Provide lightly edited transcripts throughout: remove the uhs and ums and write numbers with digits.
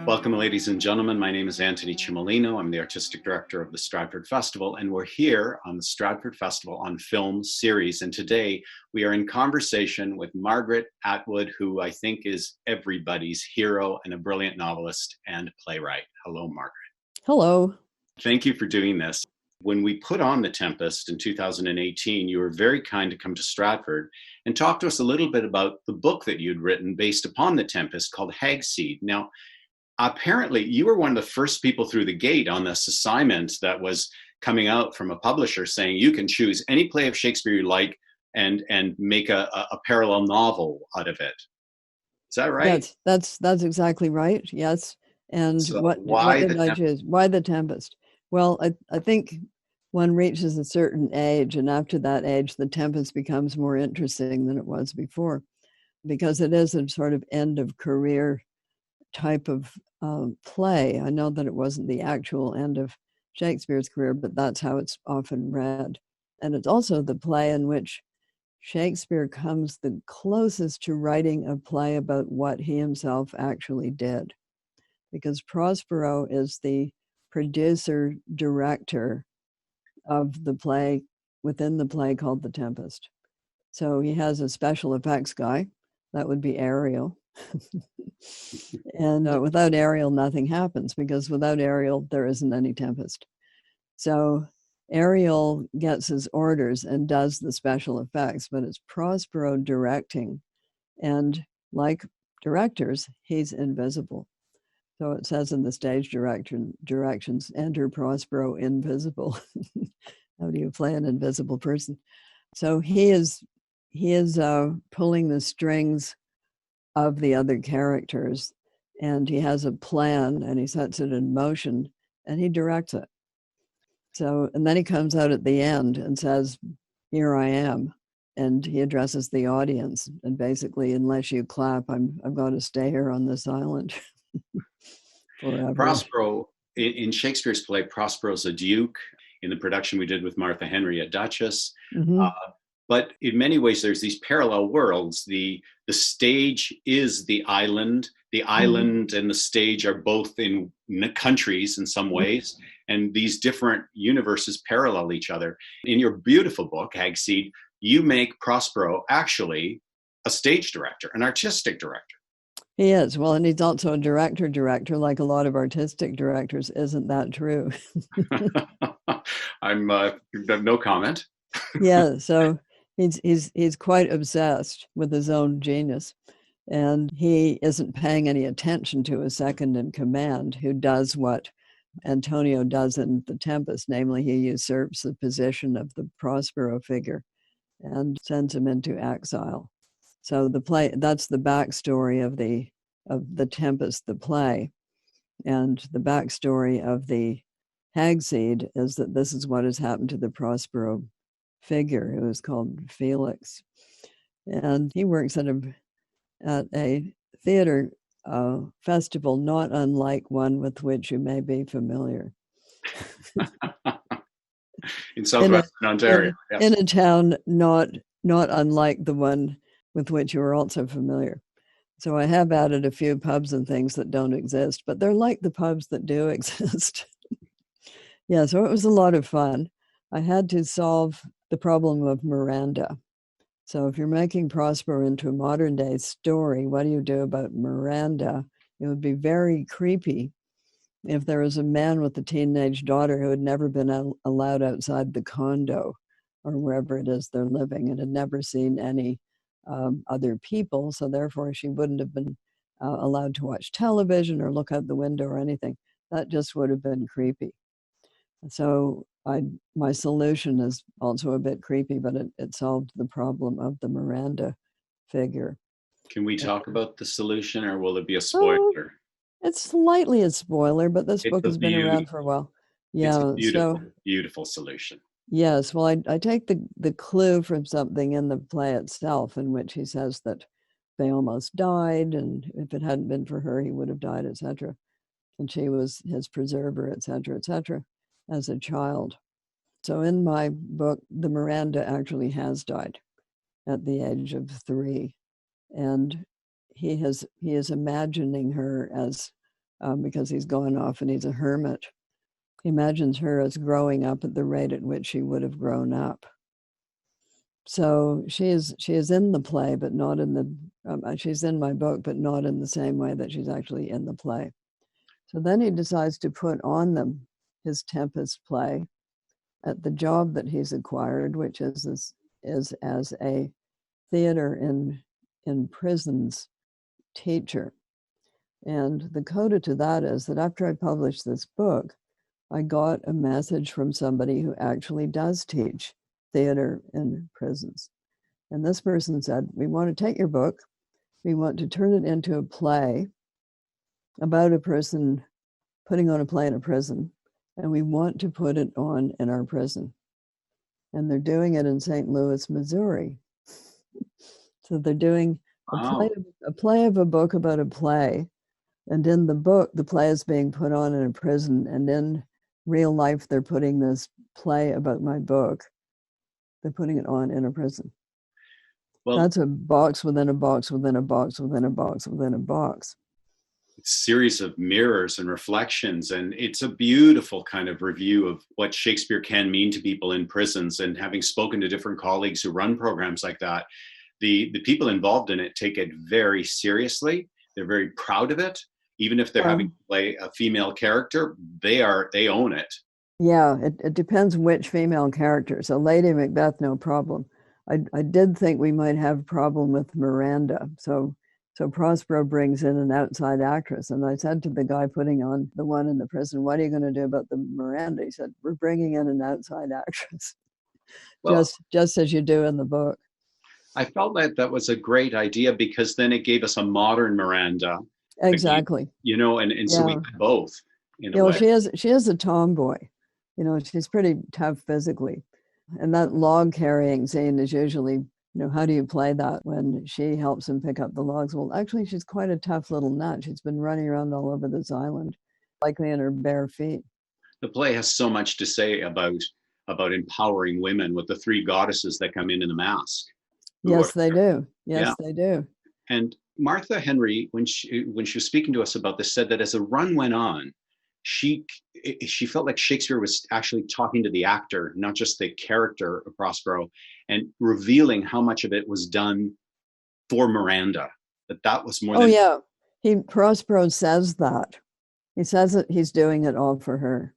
Welcome, ladies and gentlemen. My name is Antoni Cimolino. I'm the artistic director of the Stratford Festival, and we're here on the Stratford Festival on Film Series. And today we are in conversation with Margaret Atwood, who I think is everybody's hero and a brilliant novelist and playwright. Hello, Margaret. Hello. Thank you for doing this. When we put on The Tempest in 2018, you were very kind to come to Stratford and talk to us a little bit about the book that you'd written based upon The Tempest called Hag-Seed. Now, apparently, you were one of the first people through the gate on this assignment that was coming out from a publisher saying you can choose any play of Shakespeare you like and make a parallel novel out of it. Is that right? That's exactly right. Yes. And So what did I choose? Why The Tempest? Well, I think one reaches a certain age, and after that age, The Tempest becomes more interesting than it was before, because it is a sort of end of career type of play. I know that it wasn't the actual end of Shakespeare's career, but that's how it's often read. And it's also the play in which Shakespeare comes the closest to writing a play about what he himself actually did, because Prospero is the producer director of the play within the play called The Tempest. So he has a special effects guy, that would be Ariel. And without Ariel, nothing happens, because without Ariel, there isn't any Tempest. So Ariel gets his orders and does the special effects, but it's Prospero directing. And like directors, he's invisible. So it says in the stage directions, enter Prospero invisible. How do you play an invisible person? So he is pulling the strings of the other characters, and he has a plan and he sets it in motion and he directs it. So, and then he comes out at the end and says, here I am. And he addresses the audience. And basically, unless you clap, I'm going to stay here on this island forever. Prospero, in Shakespeare's play, Prospero's a duke. In the production we did with Martha Henry, a duchess. Mm-hmm. But in many ways, there's these parallel worlds. The stage is the island. The island and the stage are both in countries in some ways. And these different universes parallel each other. In your beautiful book, Hag-Seed, you make Prospero actually a stage director, an artistic director. He is. Well, and he's also a director, like a lot of artistic directors. Isn't that true? I'm no comment. Yeah, so he's quite obsessed with his own genius, and he isn't paying any attention to his second in command, who does what Antonio does in The Tempest, namely he usurps the position of the Prospero figure and sends him into exile. So the play, that's the backstory of the Tempest, the play. And the backstory of the Hag-Seed is that this is what has happened to the Prospero figure, who is called Felix. And he works at a theater festival not unlike one with which you may be familiar. In southwestern Ontario. Yes. In a town not unlike the one with which you are also familiar. So I have added a few pubs and things that don't exist, but they're like the pubs that do exist. Yeah, so it was a lot of fun. I had to solve the problem of Miranda. So if you're making Prospero into a modern day story, what do you do about Miranda? It would be very creepy if there was a man with a teenage daughter who had never been allowed outside the condo or wherever it is they're living and had never seen any other people. So therefore, she wouldn't have been allowed to watch television or look out the window or anything. That just would have been creepy. So my solution is also a bit creepy, but it solved the problem of the Miranda figure. Can we talk about the solution, or will it be a spoiler? It's slightly a spoiler, but this book has been around for a while. Yeah, it's a beautiful, beautiful solution. Yes, well, I take the clue from something in the play itself, in which he says that they almost died, and if it hadn't been for her, he would have died, etc. And she was his preserver, etc., as a child. So in my book, the Miranda actually has died at the age of 3, and he is imagining her as because he's gone off and he's a hermit. He imagines her as growing up at the rate at which she would have grown up. So she is in the play, but not in the, she's in my book, but not in the same way that she's actually in the play. So then he decides to put on them his Tempest play at the job that he's acquired, which is as a theater in prisons teacher. And the coda to that is that after I published this book, I got a message from somebody who actually does teach theater in prisons. And this person said, we want to take your book, we want to turn it into a play about a person putting on a play in a prison, and we want to put it on in our prison. And they're doing it in St. Louis, Missouri. So they're doing a play of a book about a play. And in the book, the play is being put on in a prison. And in real life, they're putting this play about my book. They're putting it on in a prison. Well, that's a box within a box within a box within a box within a box. Series of mirrors and reflections, and it's a beautiful kind of review of what Shakespeare can mean to people in prisons. And having spoken to different colleagues who run programs like that, the people involved in it take it very seriously. They're very proud of it. Even if they're having to play a female character, they own it. Yeah, it depends which female character. So Lady Macbeth, no problem. I did think we might have a problem with Miranda. So Prospero brings in an outside actress. And I said to the guy putting on the one in the prison, what are you going to do about the Miranda? He said, we're bringing in an outside actress, well, just as you do in the book. I felt that was a great idea, because then it gave us a modern Miranda. Exactly. And so we had both. She is a tomboy. She's pretty tough physically. And that log carrying scene is usually, how do you play that when she helps him pick up the logs? Well, actually, she's quite a tough little nut. She's been running around all over this island, likely in her bare feet. The play has so much to say about empowering women with the three goddesses that come in the mask. Yes, they do. Yes, they do. And Martha Henry, when she was speaking to us about this, said that as the run went on, she felt like Shakespeare was actually talking to the actor, not just the character of Prospero, and revealing how much of it was done for Miranda. That was more than... Oh, yeah. Prospero says that. He says that he's doing it all for her.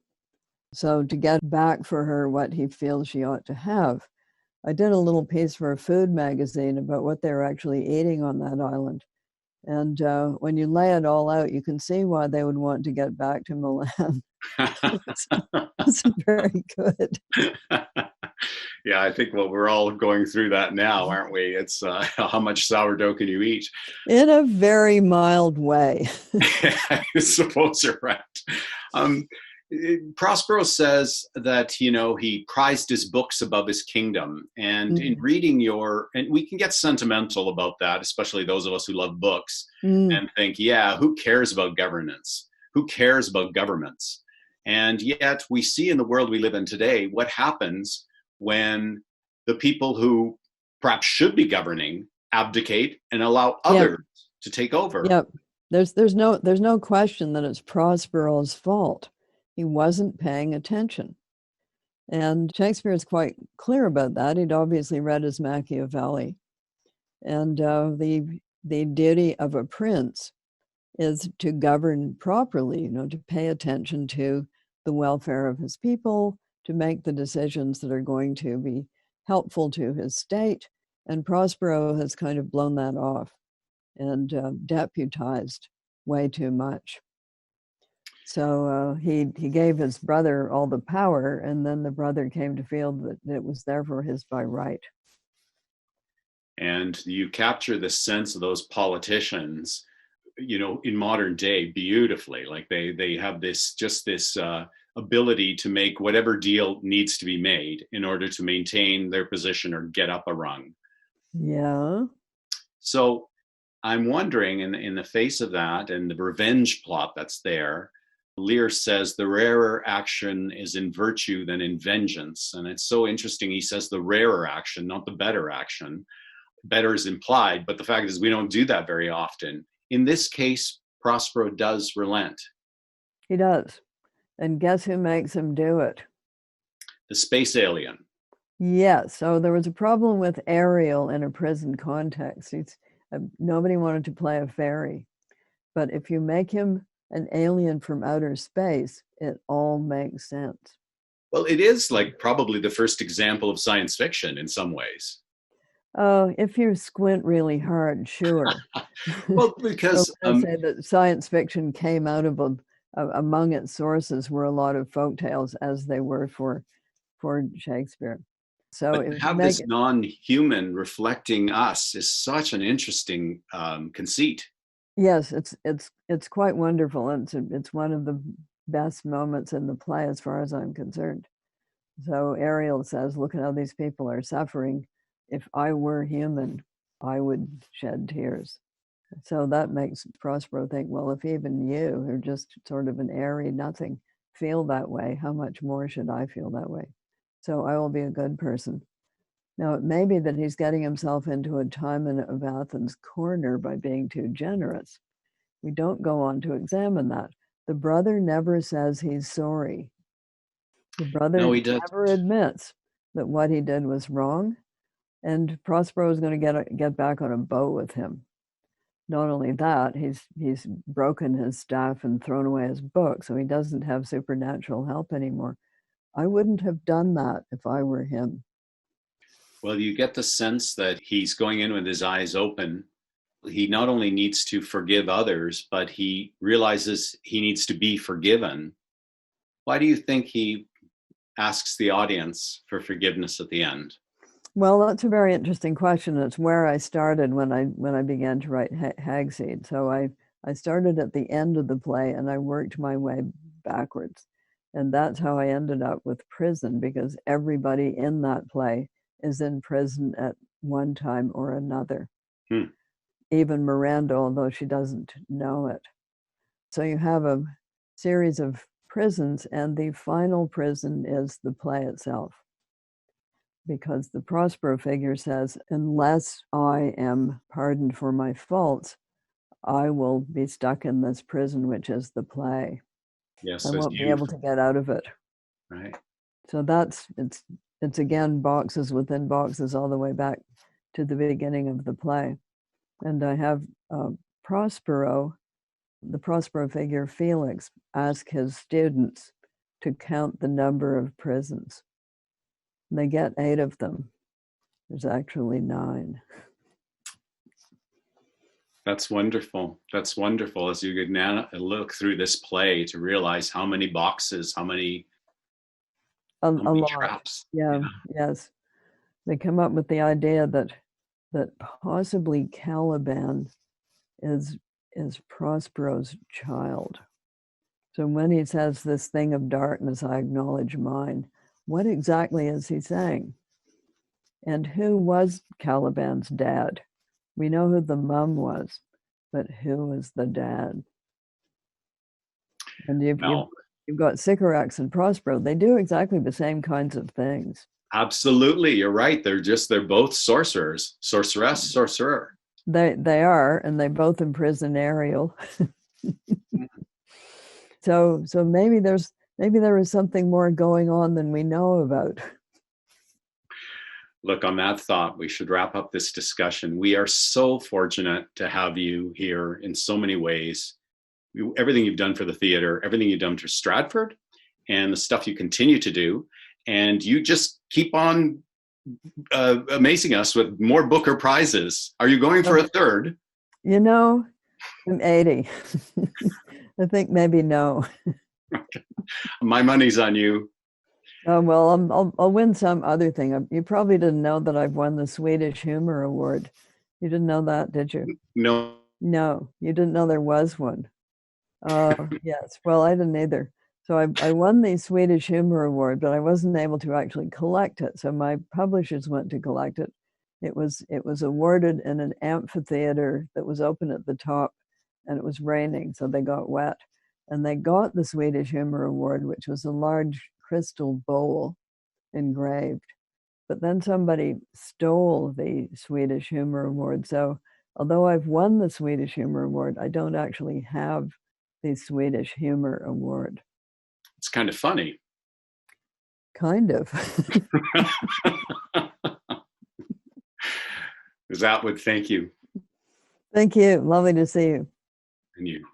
So to get back for her what he feels she ought to have. I did a little piece for a food magazine about what they were actually eating on that island. And when you lay it all out, you can see why they would want to get back to Milan. It's very good. Yeah, I think we're all going through that now, aren't we? It's how much sourdough can you eat? In a very mild way. I suppose you're right. Prospero says that, he prized his books above his kingdom. And in reading and we can get sentimental about that, especially those of us who love books and think, who cares about governance? Who cares about governments? And yet we see in the world we live in today what happens when the people who perhaps should be governing abdicate and allow others to take over. Yep. There's no question that it's Prospero's fault. He wasn't paying attention. And Shakespeare is quite clear about that. He'd obviously read his Machiavelli. And the duty of a prince is to govern properly, to pay attention to the welfare of his people, to make the decisions that are going to be helpful to his state. And Prospero has kind of blown that off and deputized way too much. So he gave his brother all the power, and then the brother came to feel that it was therefore his by right. And you capture the sense of those politicians, in modern day beautifully. Like they have this ability to make whatever deal needs to be made in order to maintain their position or get up a rung. Yeah. So I'm wondering, in the face of that and the revenge plot that's there, Lear says the rarer action is in virtue than in vengeance. And it's so interesting. He says the rarer action, not the better action. Better is implied, but the fact is we don't do that very often. In this case, Prospero does relent. He does. And guess who makes him do it? The space alien. Yes. So there was a problem with Ariel in a prison context. Nobody wanted to play a fairy. But if you make him an alien from outer space, it all makes sense. Well, it is like probably the first example of science fiction in some ways. Oh, if you squint really hard, sure. Well, because So I say that science fiction came out of among its sources were a lot of folk tales, as they were for Shakespeare. So but to have this non-human reflecting us is such an interesting conceit. Yes, it's quite wonderful, and it's one of the best moments in the play, as far as I'm concerned. So Ariel says, "Look at how these people are suffering. If I were human, I would shed tears." So that makes Prospero think, well, if even you, who are just sort of an airy nothing, feel that way, how much more should I feel that way? So I will be a good person. Now, it may be that he's getting himself into a Timon of Athens corner by being too generous. We don't go on to examine that. The brother never says he's sorry. The brother never admits that what he did was wrong, and Prospero is going to get back on a boat with him. Not only that, he's broken his staff and thrown away his book, so he doesn't have supernatural help anymore. I wouldn't have done that if I were him. Well, you get the sense that he's going in with his eyes open. He not only needs to forgive others, but he realizes he needs to be forgiven. Why do you think he asks the audience for forgiveness at the end? Well, that's a very interesting question. It's where I started when I began to write Hag-Seed. So I started at the end of the play and I worked my way backwards. And that's how I ended up with prison, because everybody in that play is in prison at one time or another. Even Miranda, although she doesn't know it. So you have a series of prisons, and the final prison is the play itself. Because the Prospero figure says, unless I am pardoned for my faults, I will be stuck in this prison, which is the play. Yes, I won't be able to get out of it. Right. So it's again boxes within boxes all the way back to the beginning of the play. And I have Prospero, the Prospero figure Felix, ask his students to count the number of prisons. They get 8 of them. There's actually 9. That's wonderful. That's wonderful, as you could now look through this play to realize how many boxes, how many traps. Yeah, yes. They come up with the idea that possibly Caliban is Prospero's child. So when he says this thing of darkness, I acknowledge mine, what exactly is he saying? And who was Caliban's dad? We know who the mom was, but who was the dad? And you've got Sycorax and Prospero. They do exactly the same kinds of things. Absolutely, you're right. They're both sorcerers, sorceress, sorcerer. They are, and they both imprison Ariel. So maybe there is something more going on than we know about. Look, on that thought, we should wrap up this discussion. We are so fortunate to have you here in so many ways. Everything you've done for the theater, everything you've done for Stratford, and the stuff you continue to do. And you just keep on amazing us with more Booker prizes. Are you going for a third? You know, I'm 80. I think maybe no. Okay. My money's on you. Oh, well, I'll win some other thing. You probably didn't know that I've won the Swedish Humor Award. You didn't know that, did you? No. No, you didn't know there was one. Yes, well, I didn't either. So I won the Swedish Humor Award, but I wasn't able to actually collect it. So my publishers went to collect it. It was awarded in an amphitheater that was open at the top, and it was raining, so they got wet. And they got the Swedish Humor Award, which was a large crystal bowl engraved. But then somebody stole the Swedish Humor Award. So although I've won the Swedish Humor Award, I don't actually have the Swedish Humor Award. It's kind of funny. Kind of. Ms. Atwood, thank you. Thank you. Lovely to see you. And you.